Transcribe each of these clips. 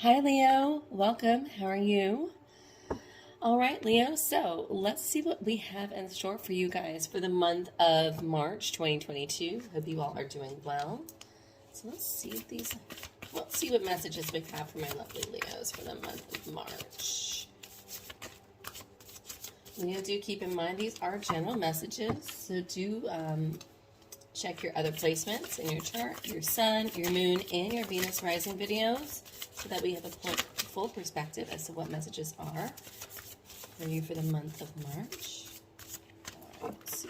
Hi, Leo. Welcome. How are you? All right, Leo. So let's see what we have in store for you guys for the month of March 2022. Hope you all are doing well. So let's see what messages we have for my lovely Leos for the month of March. Leo, do keep in mind these are general messages, so do check your other placements in your chart, your sun, your moon, and your Venus rising videos, so that we have a full perspective as to what messages are for you for the month of March. All right, let's see.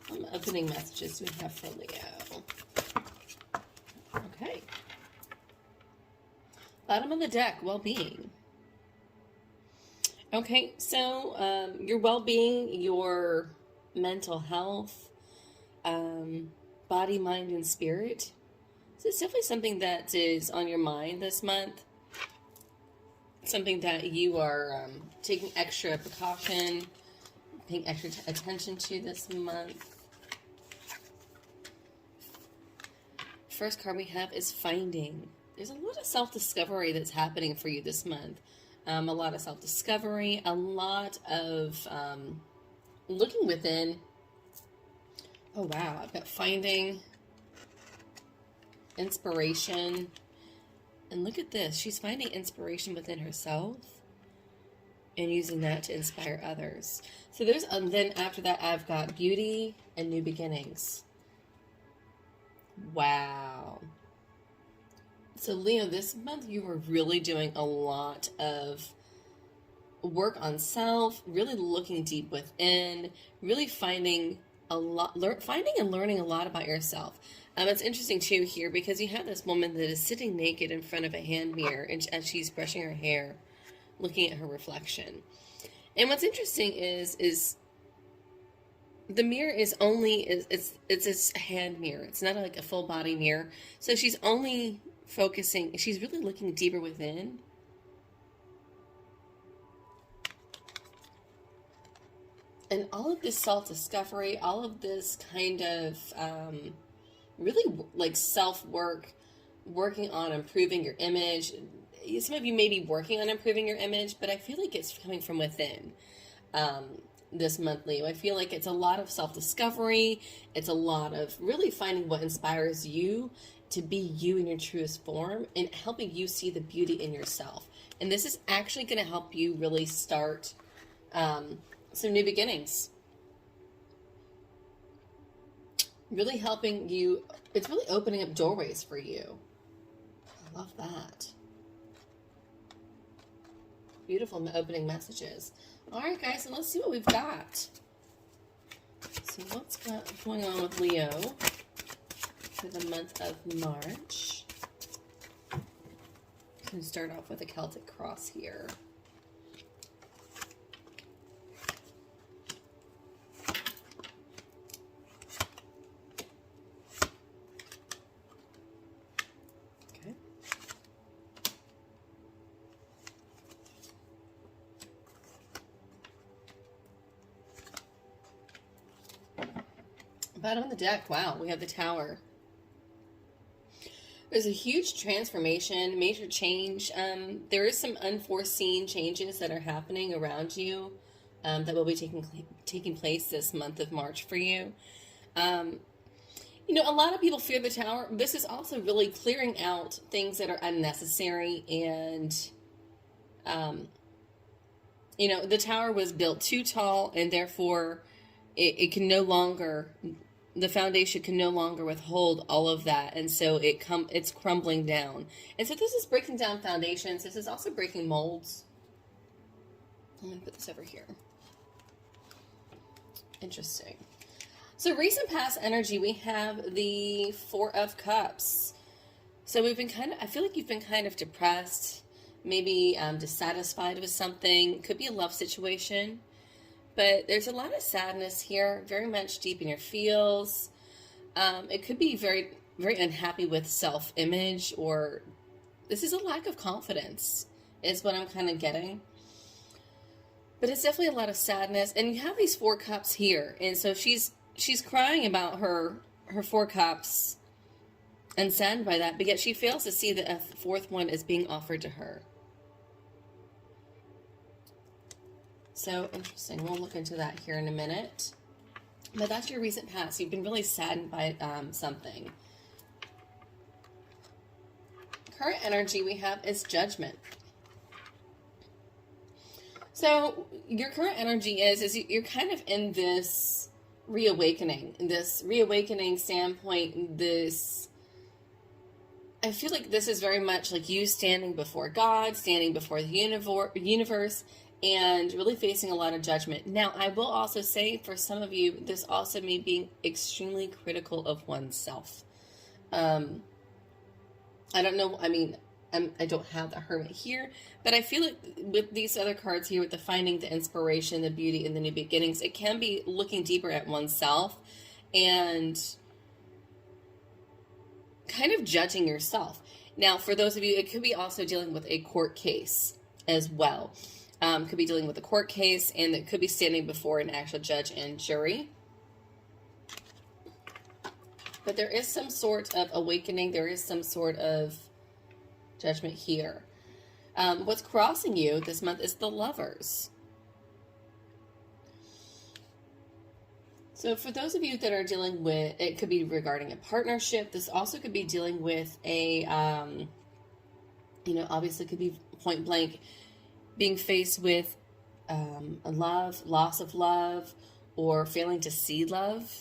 What opening messages do we have for Leo? Okay. Bottom of the deck, well-being. Okay, so your well-being, your mental health, body, mind, and spirit. So it's definitely something that is on your mind this month. Something that you are taking extra precaution, paying extra attention to this month. First card we have is finding. There's a lot of self-discovery that's happening for you this month. A lot of self-discovery, a lot of looking within. Oh wow, I've got finding, inspiration, and look at this. She's finding inspiration within herself and using that to inspire others. So there's, then after that I've got beauty and new beginnings. Wow. So Leo, this month you were really doing a lot of work on self, really looking deep within, really finding and learning a lot about yourself. It's interesting too here because you have this woman that is sitting naked in front of a hand mirror and as she's brushing her hair, looking at her reflection. And what's interesting is the mirror is only it's a hand mirror. It's not like a full body mirror. So she's only focusing. She's really looking deeper within. And all of this self-discovery, all of this kind of really like self-work, working on improving your image. Some of you may be working on improving your image, but I feel like it's coming from within this month, Leo. I feel like it's a lot of self-discovery. It's a lot of really finding what inspires you to be you in your truest form and helping you see the beauty in yourself. And this is actually going to help you really start some new beginnings. Really helping you. It's really opening up doorways for you. I love that. Beautiful opening messages. All right, guys, so let's see what we've got. So what's going on with Leo for the month of March? I'm going to start off with a Celtic cross here. Bottom of the deck, wow, we have the Tower. There's a huge transformation, major change. There is some unforeseen changes that are happening around you that will be taking place this month of March for you. You know, a lot of people fear the Tower. This is also really clearing out things that are unnecessary and, you know, the Tower was built too tall and therefore it can no longer... The foundation can no longer withhold all of that, and so it's crumbling down. And so this is breaking down foundations. This is also breaking molds. I'm going to put this over here. Interesting. So recent past energy, we have the Four of Cups. So we've been I feel like you've been kind of depressed, maybe dissatisfied with something. Could be a love situation. But there's a lot of sadness here, very much deep in your feels. It could be very, very unhappy with self-image, or this is a lack of confidence, is what I'm kind of getting. But it's definitely a lot of sadness. And you have these Four Cups here. And so she's crying about her Four Cups and saddened by that, but yet she fails to see that a fourth one is being offered to her. So interesting. We'll look into that here in a minute. But that's your recent past. You've been really saddened by something. Current energy we have is judgment. So your current energy is you're kind of in this reawakening standpoint. I feel like this is very much like you standing before God, standing before the universe, and really facing a lot of judgment. Now, I will also say, for some of you, this also may be extremely critical of oneself. I don't know, I mean, I don't have the Hermit here, but I feel like with these other cards here, with the finding, the inspiration, the beauty, and the new beginnings, it can be looking deeper at oneself and kind of judging yourself. Now, for those of you, it could be also dealing with a court case as well. Could be dealing with a court case, and it could be standing before an actual judge and jury. But there is some sort of awakening. There is some sort of judgment here. What's crossing you this month is the Lovers. So for those of you that are dealing with, it could be regarding a partnership. This also could be dealing with a, obviously could be point blank being faced with a loss of love, or failing to see love.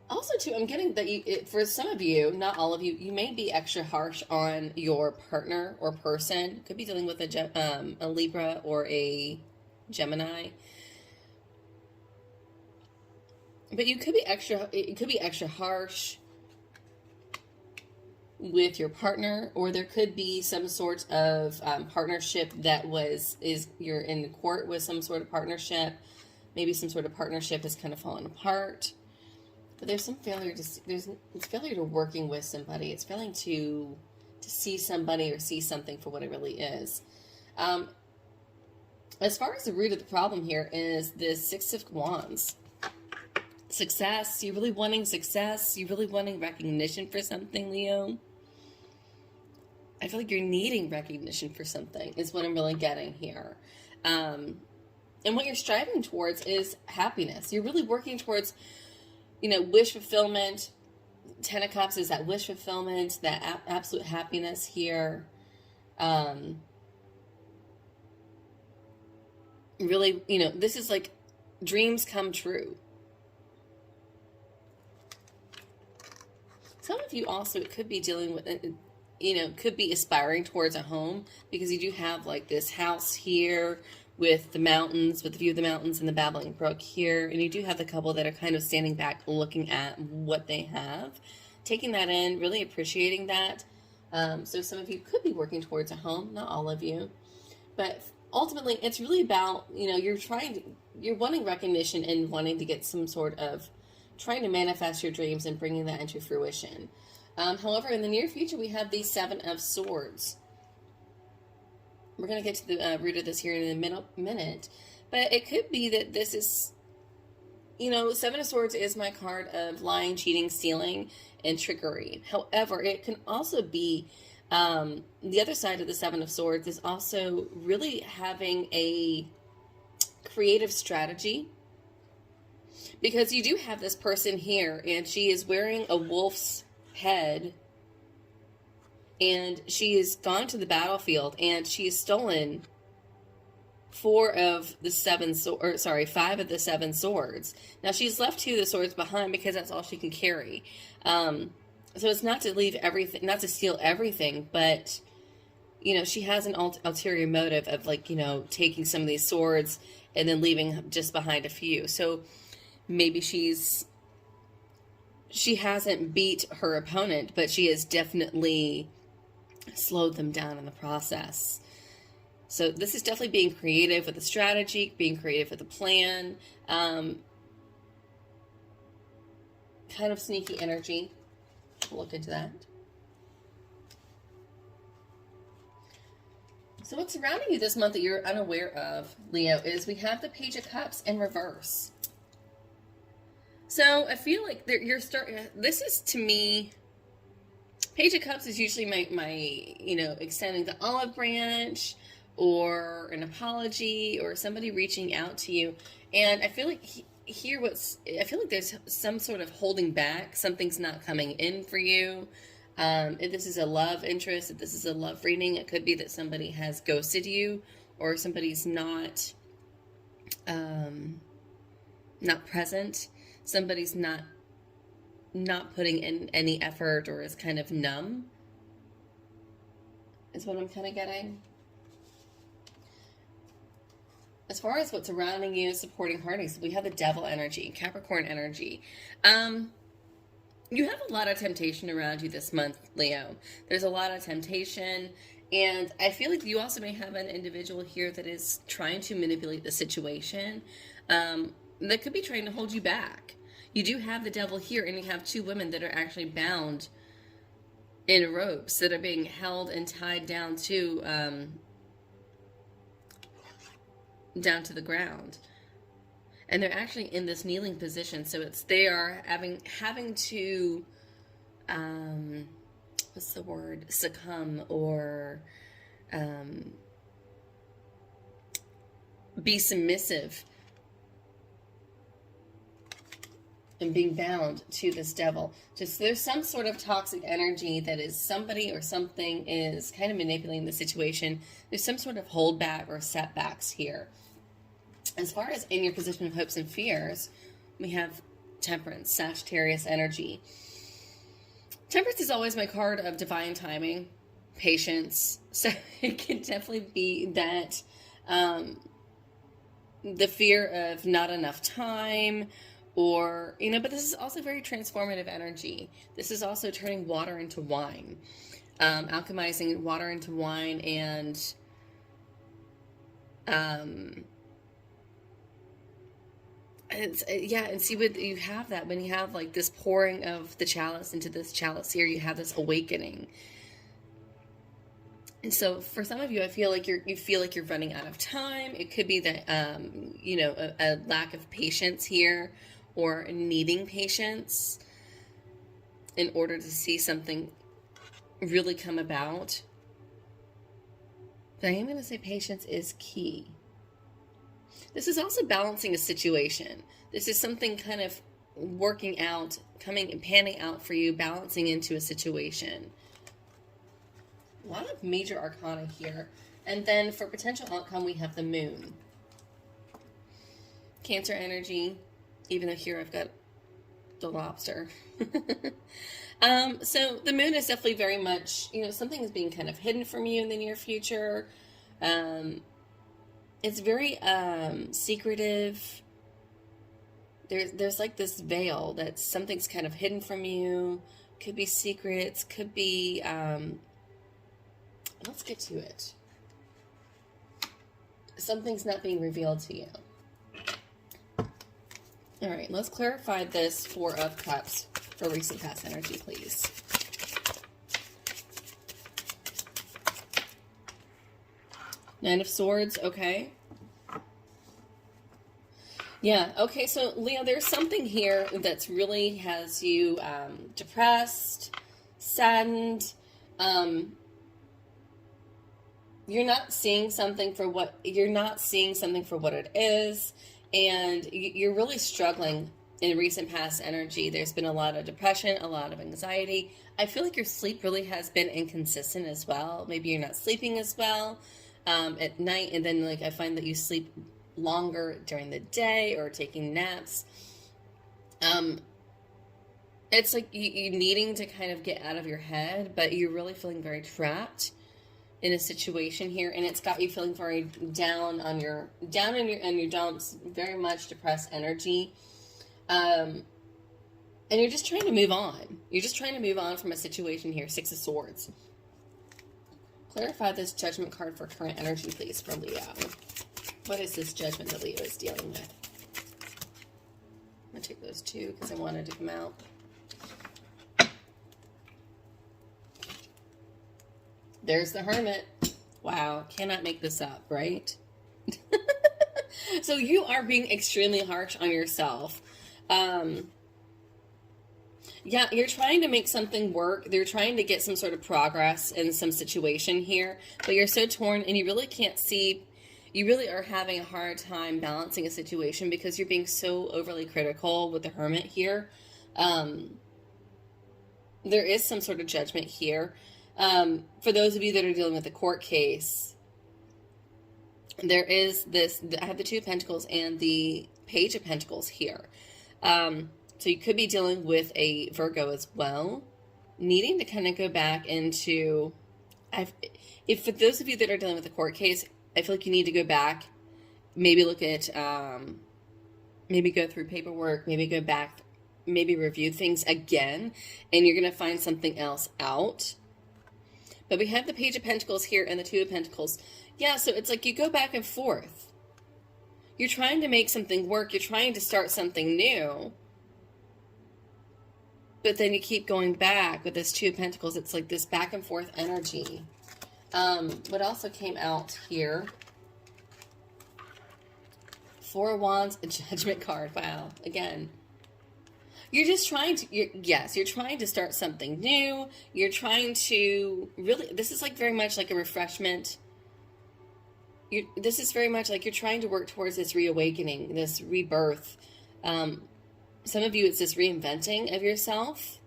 Also, too, I'm getting that for some of you, not all of you, you may be extra harsh on your partner or person. Could be dealing with a Libra or a Gemini. But it could be extra harsh with your partner, or there could be some sort of partnership you're in court with some sort of partnership. Maybe some sort of partnership has kind of fallen apart. But there's some failure it's failure to working with somebody. It's failing to see somebody or see something for what it really is. As far as the root of the problem here is the Six of Wands. Success. You're really wanting success. You're really wanting recognition for something, Leo. I feel like you're needing recognition for something is what I'm really getting here. And what you're striving towards is happiness. You're really working towards, wish fulfillment. Ten of Cups is that wish fulfillment, that absolute happiness here. Really, this is like dreams come true. Some of you also, it could be dealing with, could be aspiring towards a home, because you do have like this house here with the mountains, with the view of the mountains and the babbling brook here. And you do have the couple that are kind of standing back looking at what they have, taking that in, really appreciating that. So some of you could be working towards a home, not all of you. But ultimately, it's really about, you're wanting recognition and wanting to get some sort of, trying to manifest your dreams and bringing that into fruition. However, in the near future, we have the Seven of Swords. We're going to get to the root of this here in a minute. But it could be that this is, Seven of Swords is my card of lying, cheating, stealing, and trickery. However, it can also be, the other side of the Seven of Swords is also really having a creative strategy. Because you do have this person here, and she is wearing a wolf's head, and she has gone to the battlefield, and she has stolen 5 of the 7 swords. Now, she's left 2 of the swords behind because that's all she can carry. So it's not to leave everything, not to steal everything, but, she has an ulterior motive of, taking some of these swords and then leaving just behind a few. So maybe she hasn't beat her opponent, but she has definitely slowed them down in the process. So this is definitely being creative with a strategy, being creative with a plan, kind of sneaky energy. We'll look into that. So what's surrounding you this month that you're unaware of, Leo, is we have the Page of Cups in reverse. So I feel like you're starting. This is, to me, Page of Cups is usually my extending the olive branch or an apology or somebody reaching out to you. And I feel like I feel like there's some sort of holding back. Something's not coming in for you. If this is a love interest, if this is a love reading, it could be that somebody has ghosted you, or somebody's not present. Somebody's not putting in any effort, or is kind of numb, is what I'm kind of getting. As far as what's surrounding you, supporting parties, we have the Devil energy, Capricorn energy. You have a lot of temptation around you this month, Leo. There's a lot of temptation, and I feel like you also may have an individual here that is trying to manipulate the situation, that could be trying to hold you back. You do have the Devil here, and you have two women that are actually bound in ropes, that are being held and tied down to the ground. And they're actually in this kneeling position, so they are having to what's the word? Succumb, or be submissive, and being bound to this Devil. Just there's some sort of toxic energy that is somebody or something is kind of manipulating the situation. There's some sort of holdback or setbacks here. As far as in your position of hopes and fears, we have Temperance, Sagittarius energy. Temperance is always my card of divine timing, patience. So it can definitely be that the fear of not enough time, or, but this is also very transformative energy. This is also turning water into wine, alchemizing water into wine, and and see, what you have, that when you have like this pouring of the chalice into this chalice here, you have this awakening. And so for some of you, I feel like you feel like you're running out of time. It could be that a lack of patience here, or needing patience in order to see something really come about. But I am going to say patience is key. This is also balancing a situation. This is something kind of working out, coming and panning out for you, balancing into a situation. A lot of major arcana here. And then for potential outcome, we have the Moon. Cancer energy, even though here I've got the Lobster. So the Moon is definitely very much, something is being kind of hidden from you in the near future. It's very secretive. There's like this veil that something's kind of hidden from you. Could be secrets, could be, let's get to it. Something's not being revealed to you. All right, let's clarify this Four of Cups for recent past energy, please. Nine of Swords, okay. Yeah, okay, so Leo, there's something here that's really has you depressed, saddened. You're not seeing something for what it is. And you're really struggling in recent past energy. There's been a lot of depression, a lot of anxiety. I feel like your sleep really has been inconsistent as well. Maybe you're not sleeping as well at night. And then I find that you sleep longer during the day, or taking naps. It's like you needing to kind of get out of your head, but you're really feeling very trapped in a situation here, and it's got you feeling very down in your dumps, very much depressed energy, and you're just trying to move on. You're just trying to move on from a situation here. Six of Swords. Clarify this Judgment card for current energy, please, for Leo. What is this Judgment that Leo is dealing with? I'm gonna take those two because I wanted to come out. There's the Hermit. Wow, cannot make this up, right? So you are being extremely harsh on yourself. Yeah, you're trying to make something work. They're trying to get some sort of progress in some situation here, but you're so torn and you really can't see. You really are having a hard time balancing a situation because you're being so overly critical with the Hermit here. Um, there is some sort of judgment here. For those of you that are dealing with a court case, there is this. I have the Two of Pentacles and the Page of Pentacles here. So you could be dealing with a Virgo as well, needing to kind of go back into, if for those of you that are dealing with a court case, I feel like you need to go back, maybe look at, maybe go through paperwork, maybe go back, maybe review things again, and you're going to find something else out. But we have the Page of Pentacles here and the Two of Pentacles. Yeah, so it's like you go back and forth. You're trying to make something work. You're trying to start something new. But then you keep going back with this Two of Pentacles. It's like this back and forth energy. What also came out here? Four of Wands, a Judgment card. Wow. Again. You're just trying to, you're trying to start something new. You're trying to really, this is like very much like a refreshment. This is very much like you're trying to work towards this reawakening, this rebirth. Some of you, it's this reinventing of yourself.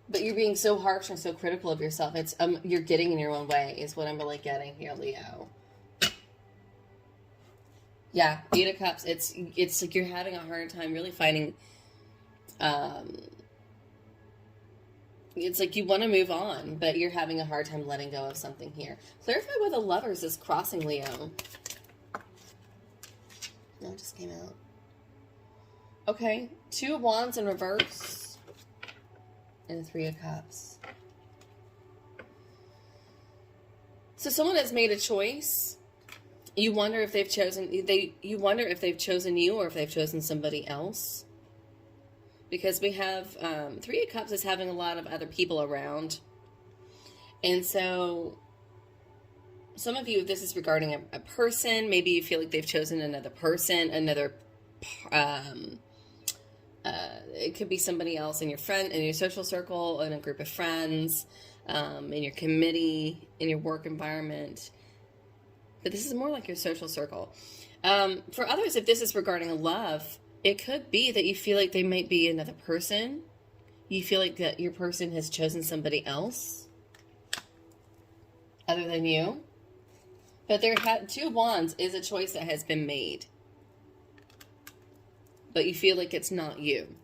But you're being so harsh and so critical of yourself. It's you're getting in your own way is what I'm really getting here, Leo. Yeah, Eight of Cups. It's like you're having a hard time really finding. It's like you want to move on, but you're having a hard time letting go of something here. Clarify why the Lovers is crossing, Leo. No, it just came out. Okay, Two of Wands in reverse, and Three of Cups. So someone has made a choice. You wonder if they've chosen you wonder if they've chosen you or if they've chosen somebody else. Because we have Three of Cups is having a lot of other people around. And so some of you, if this is regarding a person, maybe you feel like they've chosen another person, another it could be somebody else in your social circle, in a group of friends, in your committee, in your work environment. But this is more like your social circle. For others, if this is regarding a love, it could be that you feel like they might be another person. You feel like that your person has chosen somebody else other than you. But Two of Wands is a choice that has been made. But you feel like it's not you.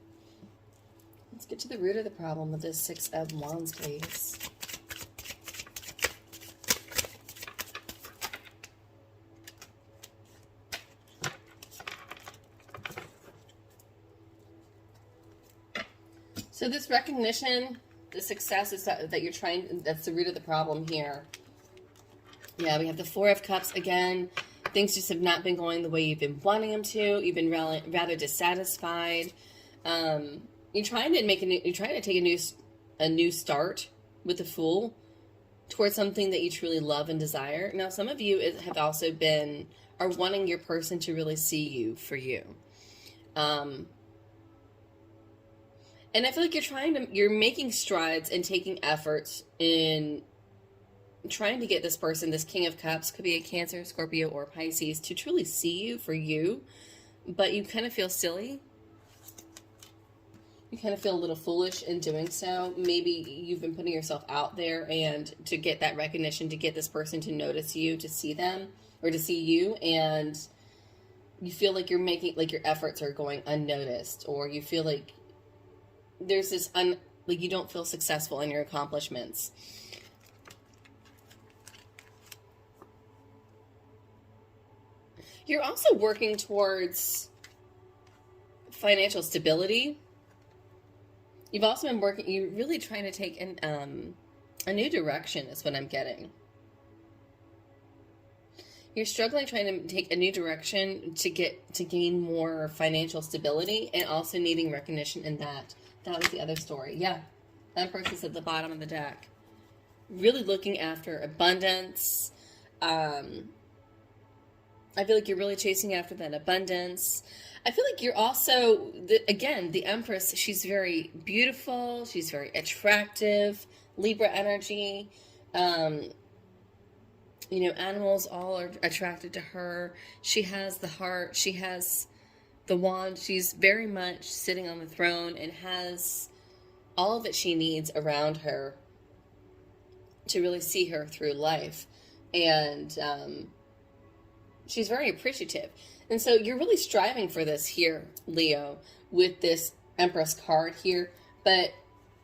Let's get to the root of the problem with this Six of Wands, please. So this recognition, the success is that you're trying, that's the root of the problem here. Yeah, we have the Four of Cups again. Things just have not been going the way you've been wanting them to. You've been rather dissatisfied. You're trying to take a new start with the Fool towards something that you truly love and desire. Now, some of you have also are wanting your person to really see you for you. And I feel like you're making strides and taking efforts in trying to get this person, this King of Cups, could be a Cancer, Scorpio, or Pisces, to truly see you for you, but you kind of feel silly. You kind of feel a little foolish in doing so. Maybe you've been putting yourself out there and to get that recognition, to get this person to notice you, to see them, or to see you, and you feel like you're making, like your efforts are going unnoticed, or you feel like there's this, like you don't feel successful in your accomplishments. You're also working towards financial stability. You've also been you're really trying to take a new direction is what I'm getting. You're struggling trying to take a new direction to gain more financial stability and also needing recognition in that. That was the other story. Yeah, that person's at the bottom of the deck. Really looking after abundance, I feel like you're really chasing after that abundance. I feel like you're also, again, the Empress, she's very beautiful. She's very attractive. Libra energy. You know, animals all are attracted to her. She has the heart. She has the wand. She's very much sitting on the throne and has all that she needs around her to really see her through life. And she's very appreciative. And so you're really striving for this here, Leo, with this Empress card here. But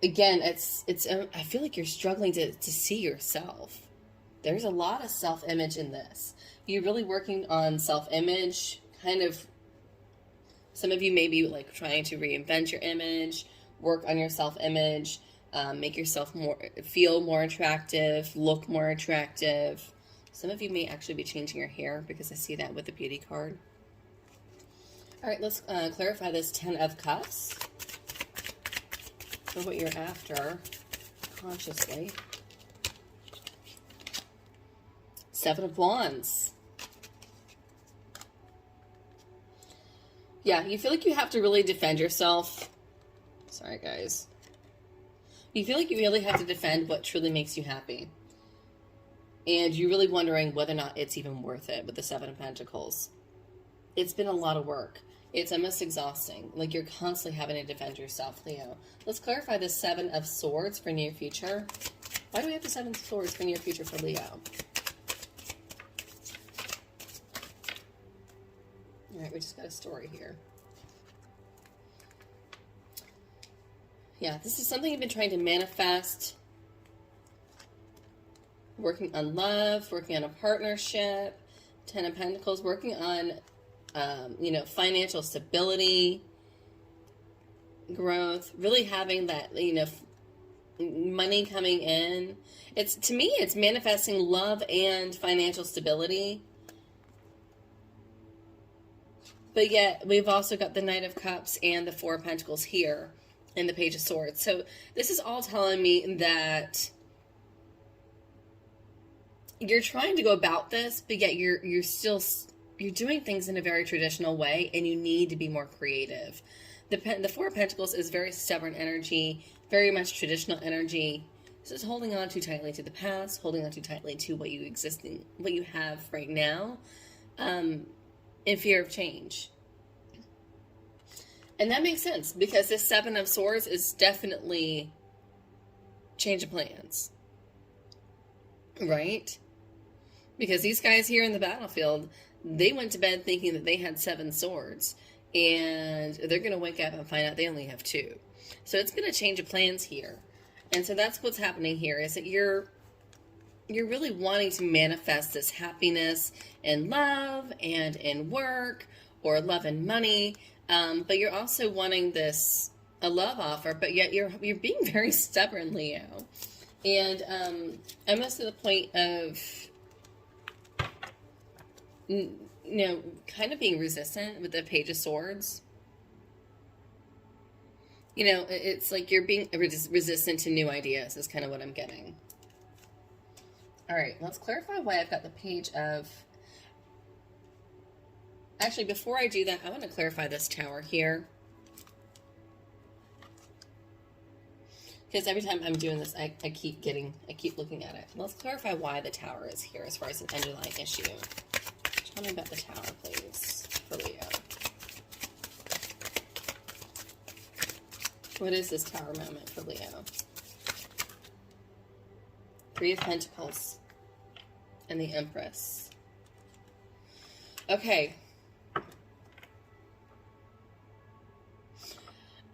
again, I feel like you're struggling to see yourself. There's a lot of self-image in this. You're really working on self-image, kind of. Some of you may be like trying to reinvent your image, work on your self-image, make yourself feel more attractive, look more attractive. Some of you may actually be changing your hair because I see that with the beauty card. All right, let's clarify this 10 of Cups for what you're after consciously. 7 of Wands. Yeah, you feel like you have to really defend yourself. Sorry, guys. You feel like you really have to defend what truly makes you happy. And you're really wondering whether or not it's even worth it with the 7 of Pentacles. It's been a lot of work. It's almost exhausting. Like you're constantly having to defend yourself, Leo. Let's clarify the 7 of Swords for near future. Why do we have the 7 of Swords for near future for Leo? All right, we just got a story here. Yeah, this is something you've been trying to manifest. Working on love, working on a partnership. 10 of Pentacles, working on, you know, financial stability, growth, really having that, you know, money coming in. It's, to me, it's manifesting love and financial stability. But yet, we've also got the Knight of Cups and the 4 of Pentacles here and the Page of Swords. So this is all telling me that you're trying to go about this, but yet you're doing things in a very traditional way, and you need to be more creative. The 4 of Pentacles is very stubborn energy, very much traditional energy. This is holding on too tightly to the past, holding on too tightly to what you have right now. In fear of change. And that makes sense because this 7 of Swords is definitely change of plans. Right? Because these guys here in the battlefield, they went to bed thinking that they had 7 swords. And they're going to wake up and find out they only have 2. So it's been a change of plans here. And so that's what's happening here, is that you're really wanting to manifest this happiness in love and in work, or love and money, but you're also wanting a love offer, but yet you're being very stubborn, Leo. And almost to the point of, you know, kind of being resistant with the Page of Swords. You know, it's like you're being resistant to new ideas is kind of what I'm getting. All right, let's clarify why I've got the Page of... Actually, before I do that, I want to clarify this Tower here. Because every time I'm doing this, I keep looking at it. Let's clarify why the Tower is here as far as an underlying issue. Tell me about the Tower, please, for Leo. What is this Tower moment for Leo? 3 of Pentacles and the Empress. Okay.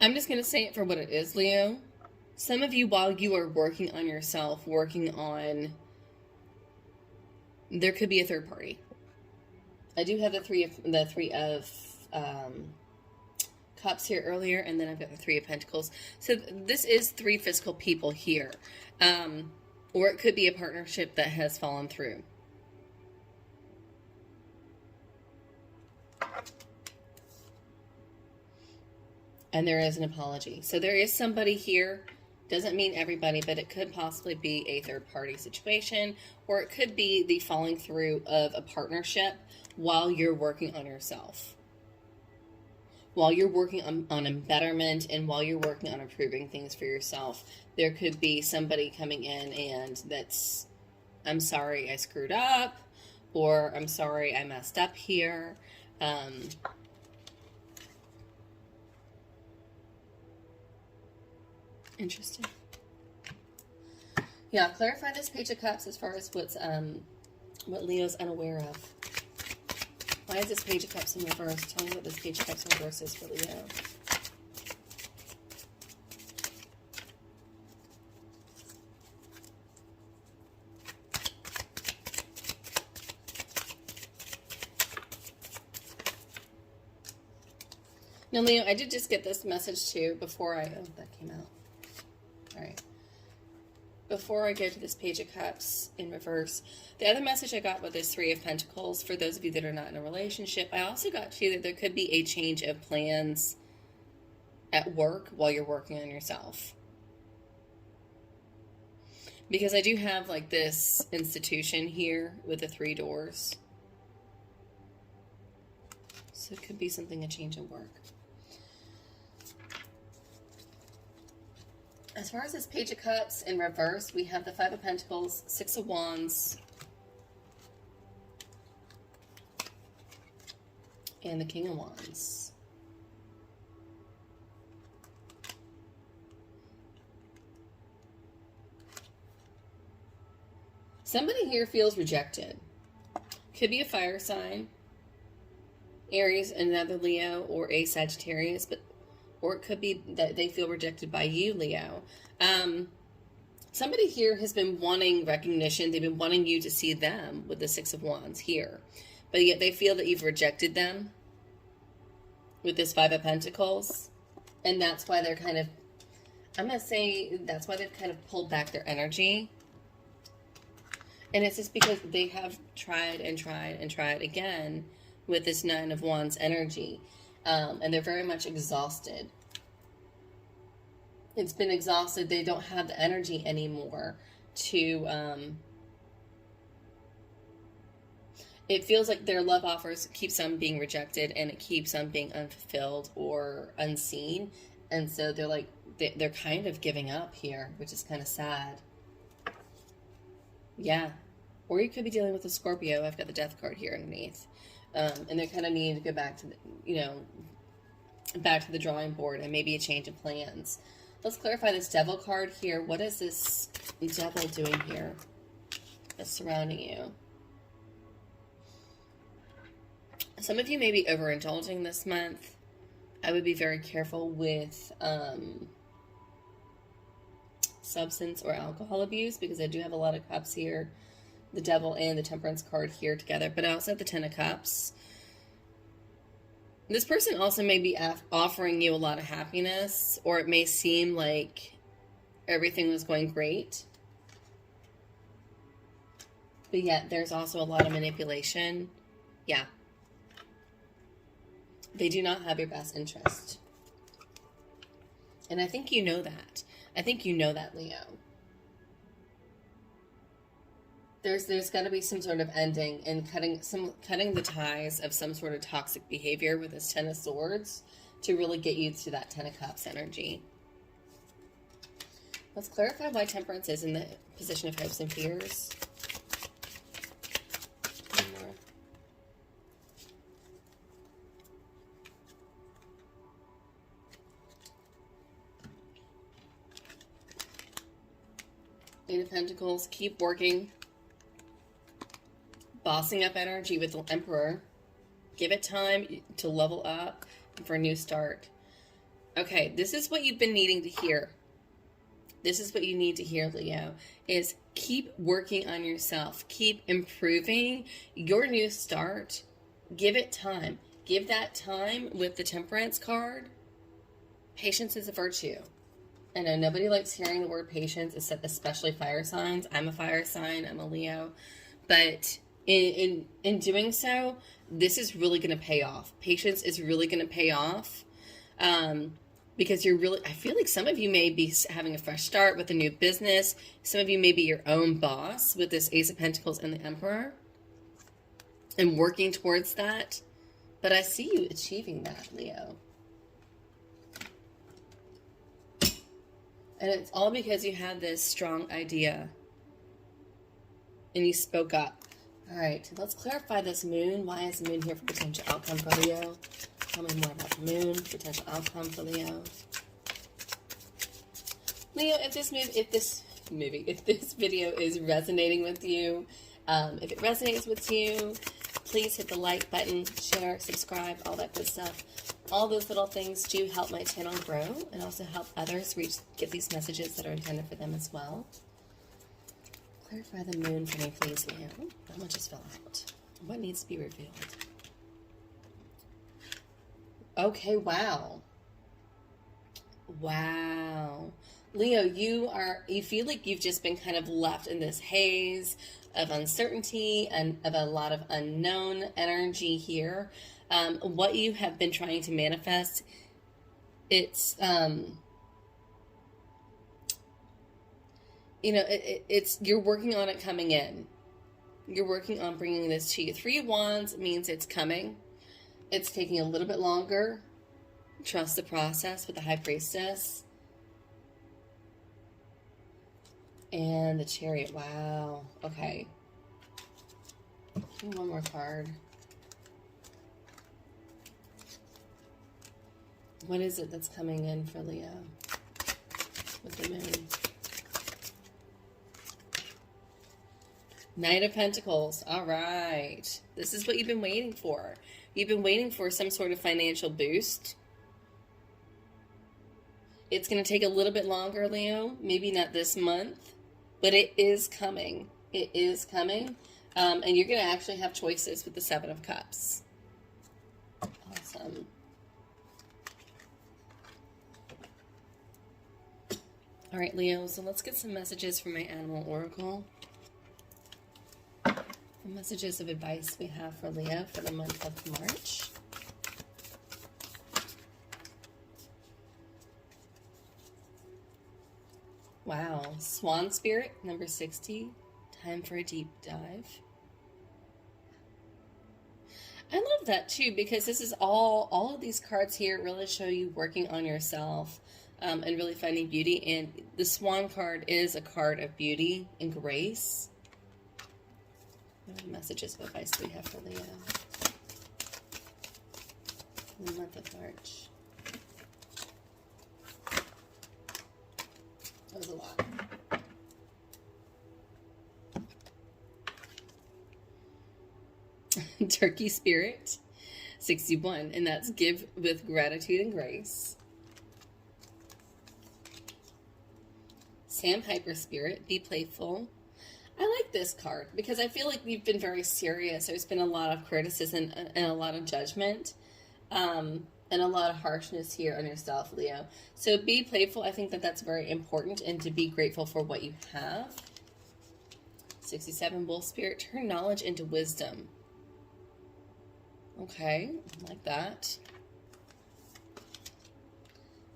I'm just going to say it for what it is, Leo. Some of you, while you are working on yourself, there could be a third party. I do have the three of Cups here earlier, and then I've got the 3 of Pentacles. So this is 3 physical people here. Or it could be a partnership that has fallen through. And there is an apology. So there is somebody here Doesn't mean everybody, but it could possibly be a third-party situation, or it could be the falling through of a partnership while you're working on yourself. While you're working on a betterment and while you're working on improving things for yourself, there could be somebody coming in and that's, I'm sorry I screwed up, or I'm sorry I messed up here. Interesting. Yeah, clarify this Page of Cups as far as what Leo's unaware of. Why is this Page of Cups in reverse? Tell me what this Page of Cups in reverse is for Leo. Now, Leo, I did just get this message too before I... Oh, that came out. All right. Before I go to this Page of Cups in reverse, the other message I got with this Three of Pentacles, for those of you that are not in a relationship, I also got too that there could be a change of plans at work while you're working on yourself. Because I do have like this institution here with the 3 doors. So it could be something, a change of work. As far as this Page of Cups in reverse, we have the 5 of Pentacles, 6 of Wands, and the King of Wands. Somebody here feels rejected. Could be a fire sign, Aries, another Leo, or a Sagittarius, or it could be that they feel rejected by you, Leo. Somebody here has been wanting recognition. They've been wanting you to see them with the 6 of Wands here. But yet they feel that you've rejected them with this 5 of Pentacles. And that's why they're kind of, I'm going to say, that's why they've kind of pulled back their energy. And it's just because they have tried and tried and tried again with this 9 of Wands energy. And they're very much exhausted. It's been exhausted. They don't have the energy anymore to, it feels like their love offers keeps on being rejected, and it keeps on being unfulfilled or unseen. And so they're like, they're kind of giving up here, which is kind of sad. Yeah. Or you could be dealing with a Scorpio. I've got the Death card here underneath. And they're kind of needing to go back to, back to the drawing board and maybe a change of plans. Let's clarify this Devil card here. What is this Devil doing here that's surrounding you? Some of you may be overindulging this month. I would be very careful with substance or alcohol abuse, because I do have a lot of cups here. The Devil and the Temperance card here together, but I also have the 10 of Cups. This person also may be offering you a lot of happiness, or it may seem like everything was going great, but yet there's also a lot of manipulation. Yeah. They do not have your best interest. And I think you know that. I think you know that, Leo. There's got to be some sort of ending and cutting the ties of some sort of toxic behavior with this 10 of Swords to really get you to that 10 of Cups energy. Let's clarify why Temperance is in the position of hopes and fears. Eight of Pentacles, keep working. Bossing up energy with the Emperor. Give it time to level up for a new start. Okay, this is what you've been needing to hear. This is what you need to hear, Leo, is keep working on yourself. Keep improving your new start. Give it time. Give that time with the Temperance card. Patience is a virtue. I know nobody likes hearing the word patience, especially fire signs. I'm a fire sign. I'm a Leo. But in doing so, this is really going to pay off. Patience is really going to pay off, because you're really, I feel like some of you may be having a fresh start with a new business. Some of you may be your own boss with this Ace of Pentacles and the Emperor and working towards that. But I see you achieving that, Leo. And it's all because you had this strong idea and you spoke up. All right, let's clarify this moon. Why is the moon here for potential outcome for Leo? Tell me more about the moon, potential outcome for Leo. Leo, if this video is resonating with you, if it resonates with you, please hit the like button, share, subscribe, all that good stuff. All those little things do help my channel grow and also help others get these messages that are intended for them as well. Clarify the moon for me, please, Leo. How much just fell out? What needs to be revealed? Okay, wow. Wow. Leo, you feel like you've just been kind of left in this haze of uncertainty and of a lot of unknown energy here. What you have been trying to manifest, it's, you're working on it coming in. You're working on bringing this to you. 3 of Wands means it's coming. It's taking a little bit longer. Trust the process with the High Priestess. And the Chariot. Wow. Okay. Give me one more card. What is it that's coming in for Leo with the moon? Knight of Pentacles. All right. This is what you've been waiting for. You've been waiting for some sort of financial boost. It's going to take a little bit longer, Leo. Maybe not this month, but it is coming. It is coming. And you're going to actually have choices with the 7 of Cups. Awesome. All right, Leo, so let's get some messages from my Animal Oracle. The messages of advice we have for Leo for the month of March. Wow. Swan Spirit, number 60. Time for a deep dive. I love that too, because this is all of these cards here really show you working on yourself and really finding beauty. And the Swan card is a card of beauty and grace. What messages of advice do we have for Leo in the month of March? That was a lot. Turkey Spirit, 61, and that's give with gratitude and grace. Sam Hyper Spirit, be playful. I like this card because I feel like you've been very serious. There's been a lot of criticism and a lot of judgment and a lot of harshness here on yourself, Leo. So be playful. I think that that's very important, and to be grateful for what you have. 67, Wolf Spirit, turn knowledge into wisdom. Okay, I like that.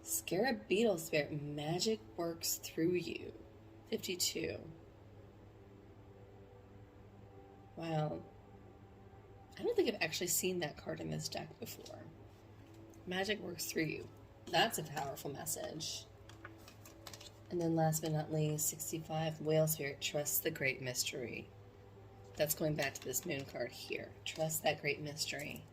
Scarab Beetle Spirit, magic works through you. 52. Wow. I don't think I've actually seen that card in this deck before. Magic works through you. That's a powerful message. And then last but not least, 65, Whale Spirit, trust the great mystery. That's going back to this moon card here. Trust that great mystery.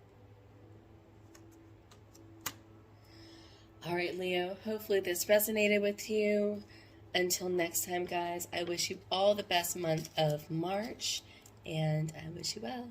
All right, Leo, hopefully this resonated with you. Until next time, guys, I wish you all the best month of March, and I wish you well.